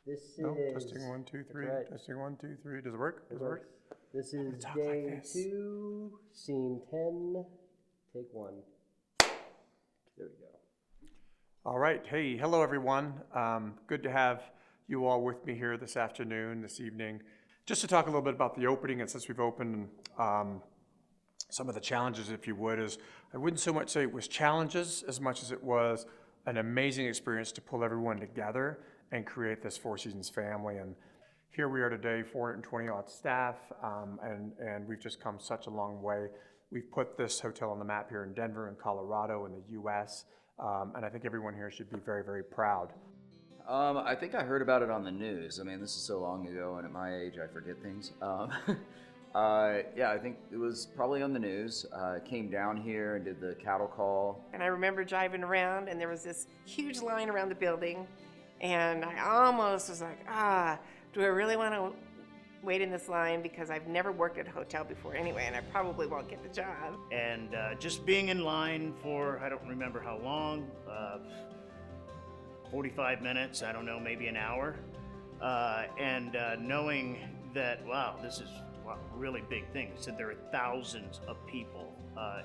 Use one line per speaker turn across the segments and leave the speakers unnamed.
This
No,
is...
testing 1, 2, 3.
right.
Testing 1, 2, 3. Does it work? Does it work?
This is
talk
day
like this.
2, scene 10, take 1. There we go.
All right. Hey, hello everyone. Good to have you all with me here this afternoon, this evening, just to talk a little bit about the opening. And since we've opened, some of the challenges, if you would, is I wouldn't so much say it was challenges as much as it was an amazing experience to pull everyone together and create this Four Seasons family. And here we are today, 420 odd staff, and we've just come such a long way. We've put this hotel on the map here in Denver, in Colorado, in the U.S., and I think everyone here should be very, very proud.
I think I heard about it on the news. I mean, this is so long ago, and at my age, I forget things. Yeah, I think it was probably on the news. Came down here and did the cattle call.
And I remember driving around, and there was this huge line around the building, and I almost was like, do I really want to wait in this line, because I've never worked at a hotel before anyway, and I probably won't get the job.
And just being in line for, I don't remember how long, 45 minutes, I don't know, maybe an hour, and knowing that, wow, this is a really big thing. It said there are thousands of people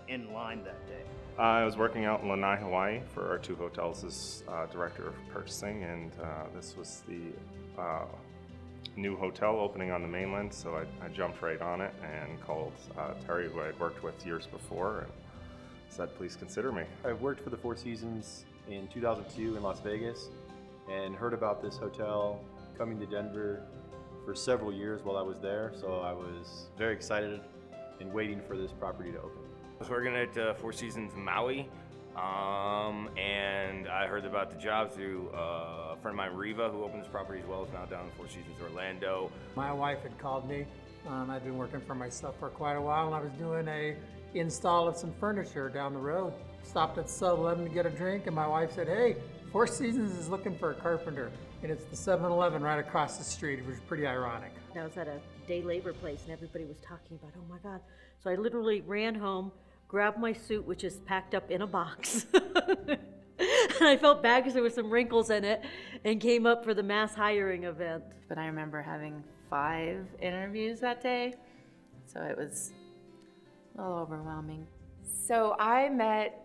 in line that day.
I was working out in Lanai, Hawaii for our 2 hotels as director of purchasing, and this was the new hotel opening on the mainland, so I jumped right on it and called Terry, who I had worked with years before, and said, please consider me.
I worked for the Four Seasons in 2002 in Las Vegas and heard about this hotel coming to Denver for several years while I was there, so I was very excited and waiting for this property to open.
I was working at Four Seasons Maui, and I heard about the job through a friend of mine, Riva, who opened this property as well, is now down in Four Seasons Orlando.
My wife had called me. I'd been working for myself for quite a while, and I was doing a install of some furniture down the road. Stopped at 7-Eleven to get a drink, and my wife said, hey, Four Seasons is looking for a carpenter, and it's the 7-Eleven right across the street. It was pretty ironic.
I was at a day labor place, and everybody was talking about, oh my God. So I literally ran home, grabbed my suit, which is packed up in a box, and I felt bad because there were some wrinkles in it, and came up for the mass hiring event.
But I remember having 5 interviews that day, so it was a little overwhelming.
So I met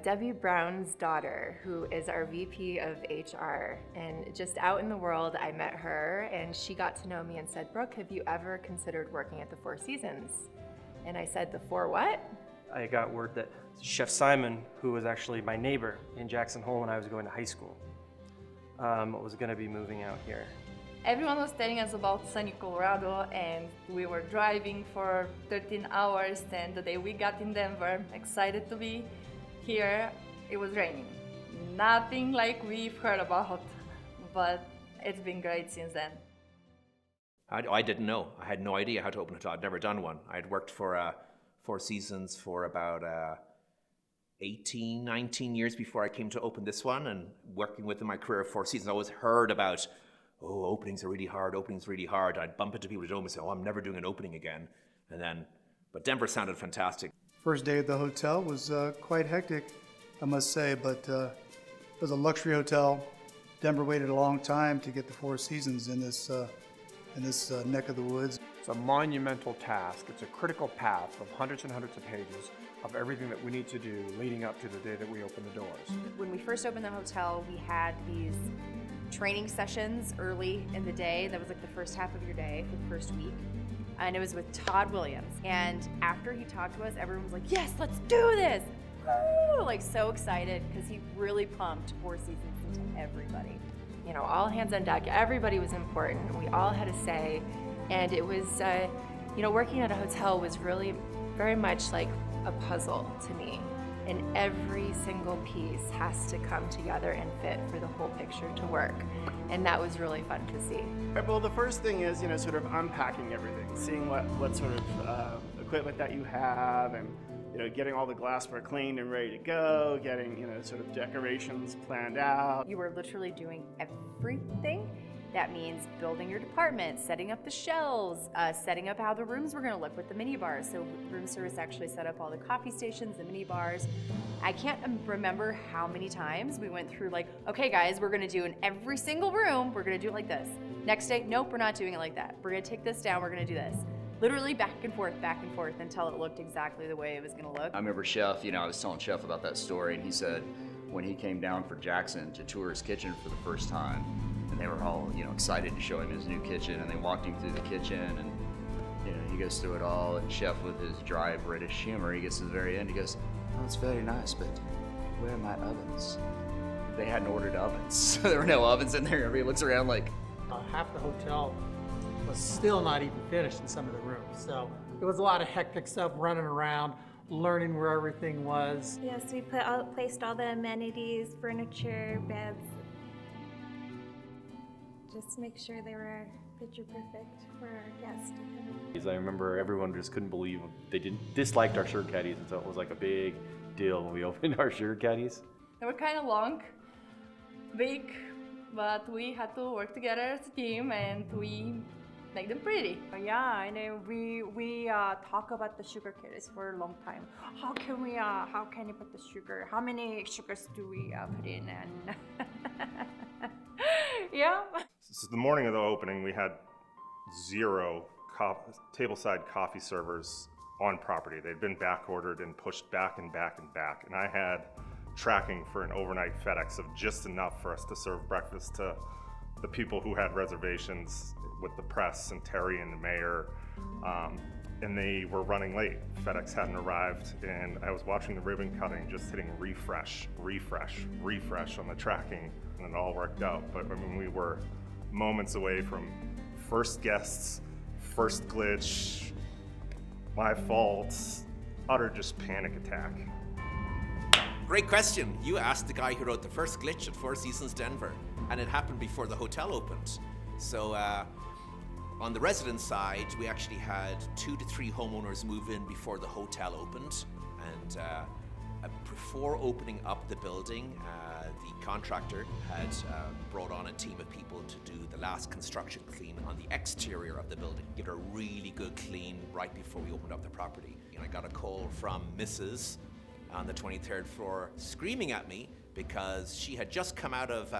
Debbie Brown's daughter, who is our VP of HR, and just out in the world, I met her, and she got to know me and said, Brooke, have you ever considered working at the Four Seasons? And I said, the Four what?
I got word that Chef Simon, who was actually my neighbor in Jackson Hole when I was going to high school, was going to be moving out here.
Everyone was telling us about sunny Colorado, and we were driving for 13 hours, and the day we got in Denver, excited to be here, it was raining. Nothing like we've heard about, but it's been great since then.
I didn't know. I had no idea how to open a hotel. I'd never done one. I'd worked for Four Seasons for about 18, 19 years before I came to open this one, and working with in my career of Four Seasons, I always heard about, oh, openings are really hard, openings are really hard. I'd bump into people who don't and say, oh, I'm never doing an opening again. But Denver sounded fantastic.
First day at the hotel was quite hectic, I must say, but it was a luxury hotel. Denver waited a long time to get the Four Seasons in this neck of the woods.
It's a monumental task. It's a critical path of hundreds and hundreds of pages of everything that we need to do leading up to the day that we open the doors.
When we first opened the hotel, we had these training sessions early in the day. That was like the first half of your day for the first week. And it was with Todd Williams. And after he talked to us, everyone was like, yes, let's do this. Woo! Like so excited, because he really pumped Four Seasons into everybody. You know, all hands on deck. Everybody was important. We all had a say. And it was, you know, working at a hotel was really very much like a puzzle to me. And every single piece has to come together and fit for the whole picture to work. And that was really fun to see.
Well, the first thing is, you know, sort of unpacking everything, seeing what sort of equipment that you have, and, you know, getting all the glassware cleaned and ready to go, getting, you know, sort of decorations planned out.
You were literally doing everything, That means building your department, setting up the shelves, setting up how the rooms were gonna look with the mini bars. So room service actually set up all the coffee stations, the mini bars. I can't remember how many times we went through like, okay guys, we're gonna do in every single room, we're gonna do it like this. Next day, nope, we're not doing it like that. We're gonna take this down, we're gonna do this. Literally back and forth until it looked exactly the way it was gonna look.
I remember Chef, I was telling Chef about that story, and he said when he came down for Jackson to tour his kitchen for the first time, and they were all, excited to show him his new kitchen, and they walked him through the kitchen, and, he goes through it all, and Chef with his dry British humor, he gets to the very end, he goes, oh, it's very nice, but where are my ovens? They hadn't ordered ovens, so there were no ovens in there. Everybody looks around like...
Half the hotel was still not even finished in some of the rooms, so it was a lot of hectic stuff, running around, learning where everything was.
Yes, we placed all the amenities, furniture, beds, just to make sure they were picture perfect for our guests.
I remember everyone just couldn't believe they disliked our sugar caddies, and so it was like a big deal when we opened our sugar caddies.
They were kind of long, big, but we had to work together as a team and we make them pretty.
Yeah, and we talk about the sugar caddies for a long time. How can you put the sugar? How many sugars do we put in? And yeah.
So the morning of the opening, we had 0 tableside coffee servers on property. They'd been back ordered and pushed back and back and back. And I had tracking for an overnight FedEx of just enough for us to serve breakfast to the people who had reservations with the press and Terry and the mayor. And they were running late. FedEx hadn't arrived, and I was watching the ribbon cutting, just hitting refresh, refresh, refresh on the tracking, and it all worked out. But I mean, we were moments away from first guests, first glitch, my fault, utter just panic attack.
Great question. You asked the guy who wrote the first glitch at Four Seasons Denver, and it happened before the hotel opened. So on the resident side, we actually had 2 to 3 homeowners move in before the hotel opened, and before opening up the building, the contractor had brought on a team of people to do the last construction clean on the exterior of the building. Give it a really good clean right before we opened up the property. And I got a call from Mrs. on the 23rd floor screaming at me because she had just come out of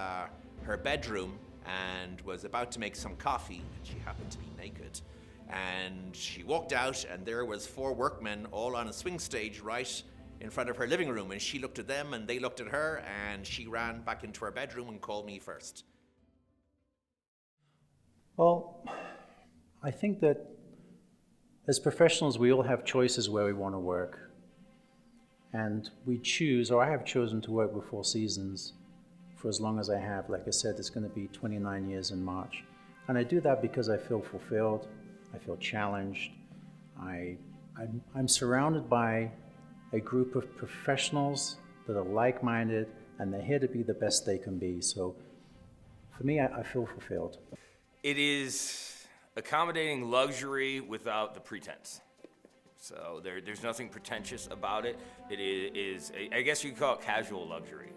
her bedroom and was about to make some coffee, and she happened to be naked. And she walked out, and there was 4 workmen all on a swing stage right in front of her living room, and she looked at them and they looked at her, and she ran back into her bedroom and called me first.
Well, I think that as professionals, we all have choices where we want to work. And we choose, or I have chosen to work with Four Seasons for as long as I have. Like I said, it's going to be 29 years in March. And I do that because I feel fulfilled, I feel challenged. I'm surrounded by a group of professionals that are like-minded, and they're here to be the best they can be. So for me, I feel fulfilled.
It is accommodating luxury without the pretense. So there's nothing pretentious about it. It is, I guess you could call it casual luxury.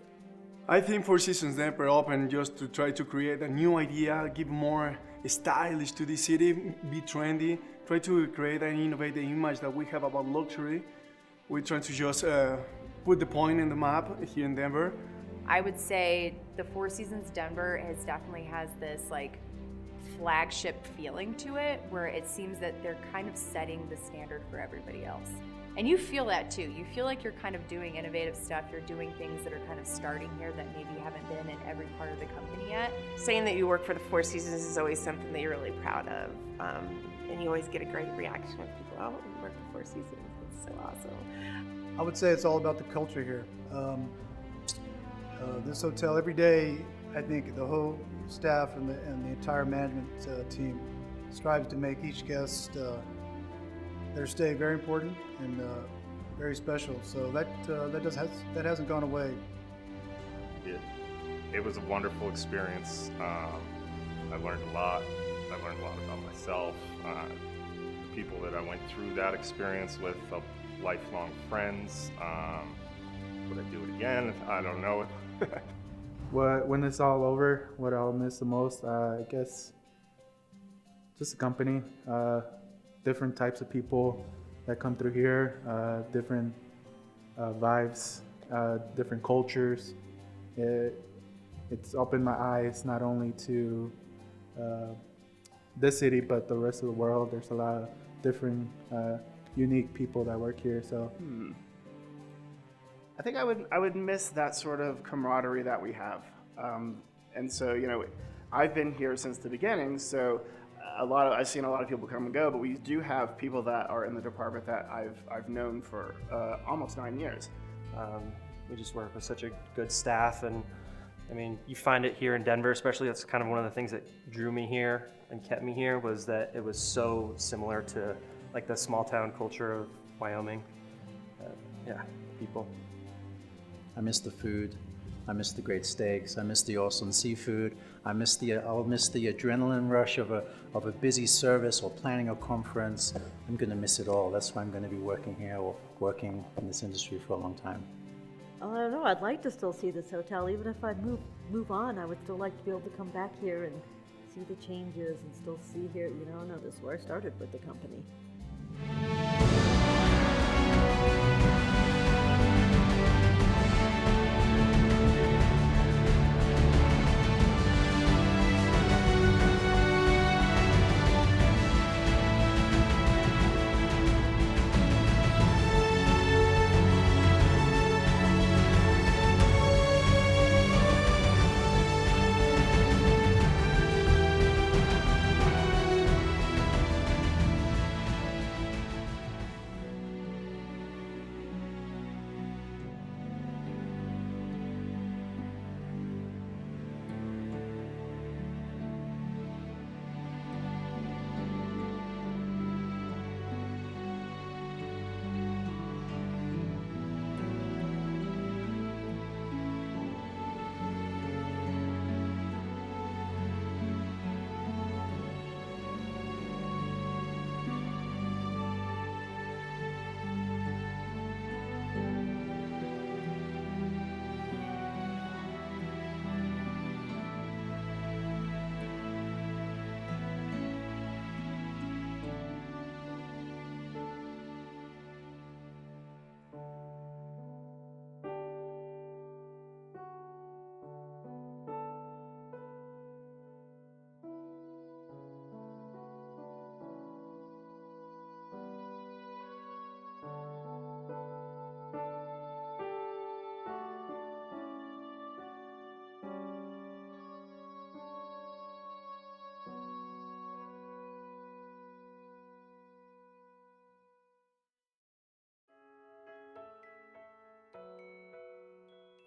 I think Four Seasons Denver opened just to try to create a new idea, give more stylish to the city, be trendy, try to create and innovate the image that we have about luxury. We're trying to just put the point in the map here in Denver.
I would say the Four Seasons Denver definitely has this like flagship feeling to it, where it seems that they're kind of setting the standard for everybody else. And you feel that too. You feel like you're kind of doing innovative stuff. You're doing things that are kind of starting here that maybe haven't been in every part of the company yet.
Saying that you work for the Four Seasons is always something that you're really proud of. And you always get a great reaction when people, oh, you work for Four Seasons. It's so awesome.
I would say it's all about the culture here. This hotel, every day, I think the whole staff and the entire management team strives to make each guest their stay very important and very special. So that hasn't gone away.
It was a wonderful experience. I learned a lot. I learned a lot about myself. The people that I went through that experience with, lifelong friends. Would I do it again? I don't know.
when it's all over, what I'll miss the most, I guess, just the company, different types of people that come through here, different vibes, different cultures. It's opened my eyes not only to this city, but the rest of the world. There's a lot of different unique people that work here. So
I think I would miss that sort of camaraderie that we have. And so, you know, I've been here since the beginning, so I've seen a lot of people come and go, but we do have people that are in the department that I've known for almost 9 years.
We just work with such a good staff, and I mean, you find it here in Denver, especially. That's kind of one of the things that drew me here and kept me here, was that it was so similar to like the small town culture of Wyoming. Yeah, people.
I miss the food. I miss the great steaks. I miss the awesome seafood. I'll miss the adrenaline rush of a busy service or planning a conference. I'm going to miss it all. That's why I'm going to be working here or working in this industry for a long time.
I don't know. I'd like to still see this hotel. Even if I move on, I would still like to be able to come back here and see the changes and still see here. You know, no, this is where I started with the company.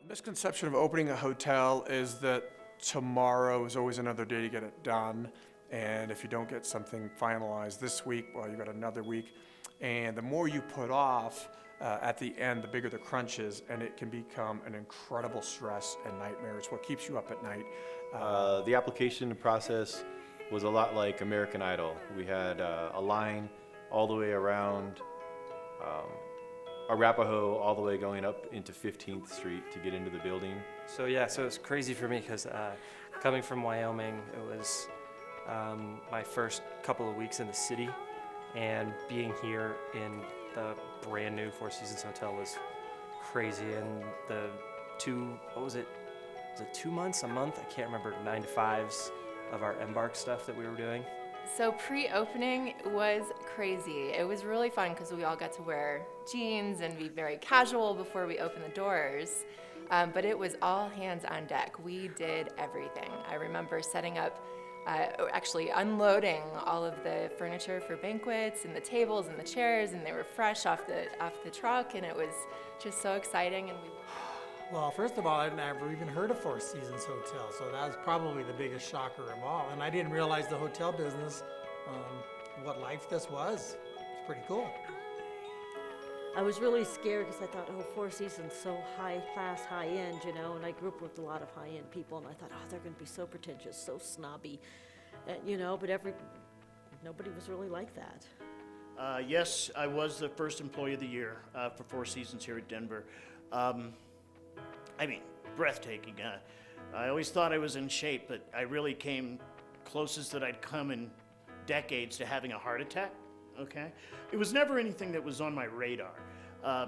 The misconception of opening a hotel is that tomorrow is always another day to get it done. And if you don't get something finalized this week, well, you got another week. And the more you put off, at the end, the bigger the crunch is, and it can become an incredible stress and nightmare. It's what keeps you up at night.
The application process was a lot like American Idol. We had a line all the way around Arapahoe, all the way going up into 15th Street to get into the building.
So yeah, so it's crazy for me because coming from Wyoming, it was my first couple of weeks in the city, and being here in the brand new Four Seasons Hotel was crazy. And the was it 2 months, a month? I can't remember, 9 to 5s of our Embark stuff that we were doing.
So pre-opening was crazy. It was really fun because we all got to wear jeans and be very casual before we opened the doors. But it was all hands on deck. We did everything. I remember setting up, actually unloading all of the furniture for banquets and the tables and the chairs, and they were fresh off the truck, and it was just so exciting. And
Well, first of all, I'd never even heard of Four Seasons Hotel, so that was probably the biggest shocker of all. And I didn't realize the hotel business, what life this was. It's pretty cool.
I was really scared because I thought, oh, Four Seasons, so high class, high end, you know, and I grew up with a lot of high end people, and I thought, oh, they're going to be so pretentious, so snobby, you know, but nobody was really like that.
Yes, I was the first employee of the year for Four Seasons here at Denver. I mean, breathtaking. I always thought I was in shape, but I really came closest that I'd come in decades to having a heart attack, okay? It was never anything that was on my radar,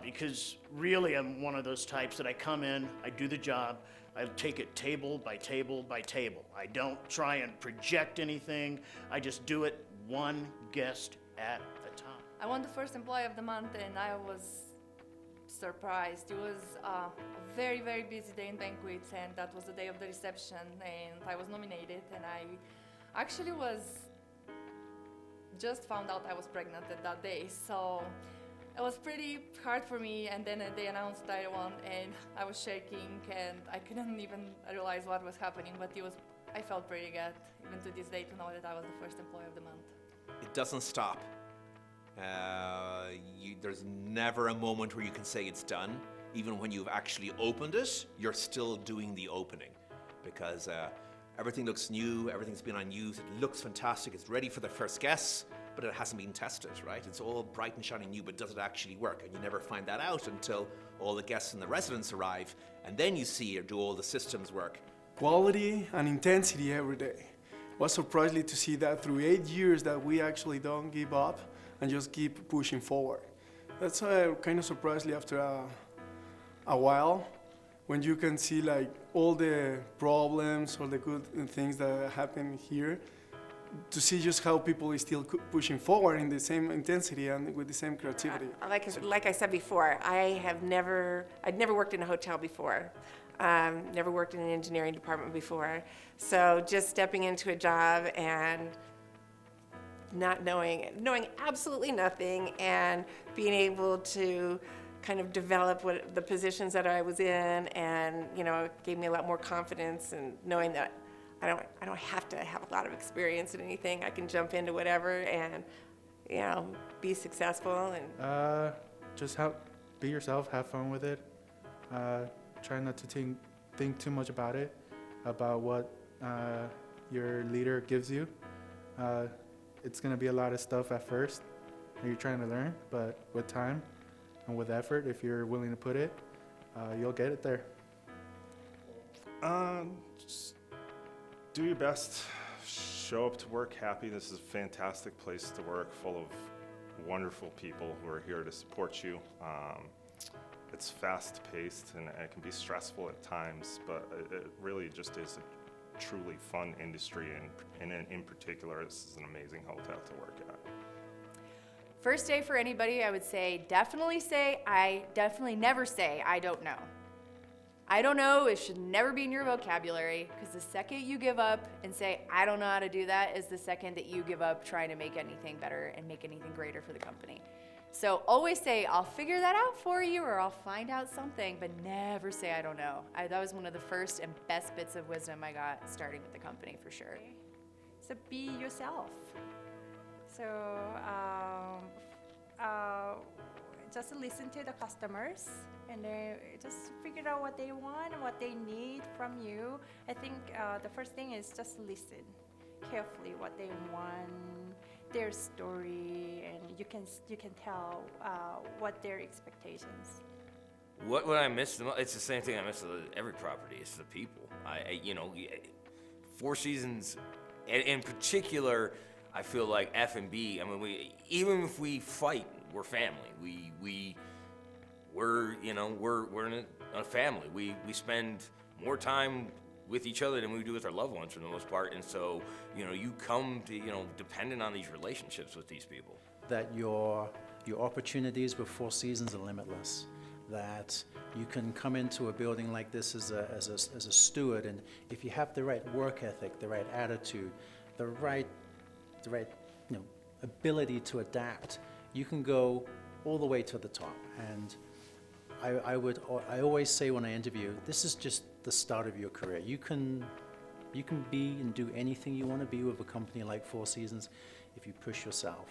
because really I'm one of those types that I come in, I do the job, I take it table by table by table. I don't try and project anything, I just do it one guest at a time.
I won the first employee of the month and I was surprised. It was a very, very busy day in banquets, and that was the day of the reception, and I was nominated, and I actually just found out I was pregnant at that day, so it was pretty hard for me. And then they announced that I won, and I was shaking, and I couldn't even realize what was happening, but I felt pretty good, even to this day, to know that I was the first employee of the month.
It doesn't stop. There's never a moment where you can say it's done. Even when you've actually opened it, you're still doing the opening, because everything looks new, everything's been unused, it looks fantastic, it's ready for the first guests, but it hasn't been tested, right? It's all bright and shiny new, but does it actually work? And you never find that out until all the guests and the residents arrive, and then you see, do all the systems work?
Quality and intensity every day. Was surprisingly to see that through 8 years that we actually don't give up and just keep pushing forward. That's kind of surprisingly after a while, when you can see like all the problems or the good things that happen here, to see just how people is still pushing forward in the same intensity and with the same creativity.
Like I said before, I'd never worked in a hotel before. Never worked in an engineering department before. So just stepping into a job and not knowing absolutely nothing, and being able to kind of develop the positions that I was in, and it gave me a lot more confidence, and knowing that I don't have to have a lot of experience in anything. I can jump into whatever and be successful. And
just be yourself, have fun with it. Try not to think too much about it, about what your leader gives you. It's gonna be a lot of stuff at first, and you're trying to learn, but with time and with effort, if you're willing to put it, you'll get it there.
Just do your best. Show up to work happy. This is a fantastic place to work, full of wonderful people who are here to support you. It's fast-paced and it can be stressful at times, but it really just is a truly fun industry, and in particular, this is an amazing hotel to work at.
First day for anybody, I would say definitely never say I don't know. I don't know, it should never be in your vocabulary, because the second you give up and say I don't know how to do that is the second that you give up trying to make anything better and make anything greater for the company. So always say, I'll figure that out for you, or I'll find out something, but never say I don't know. That was one of the first and best bits of wisdom I got starting with the company, for sure.
So be yourself. So just listen to the customers, and just figure out what they want and what they need from you. I think the first thing is just listen carefully what they want, their story, and you can tell what their expectations.
What I miss the most? It's the same thing I miss at every property. It's the people. Four Seasons, in particular, I feel like F&B. I mean, even if we fight, we're family. We're in a family. We spend more time with each other than we do with our loved ones for the most part, and so you come to dependent on these relationships with these people.
That your opportunities with Four Seasons are limitless. That you can come into a building like this as a steward, and if you have the right work ethic, the right attitude, the right ability to adapt, you can go all the way to the top. And I always say when I interview, this is just the start of your career. You can be and do anything you want to be with a company like Four Seasons if you push yourself.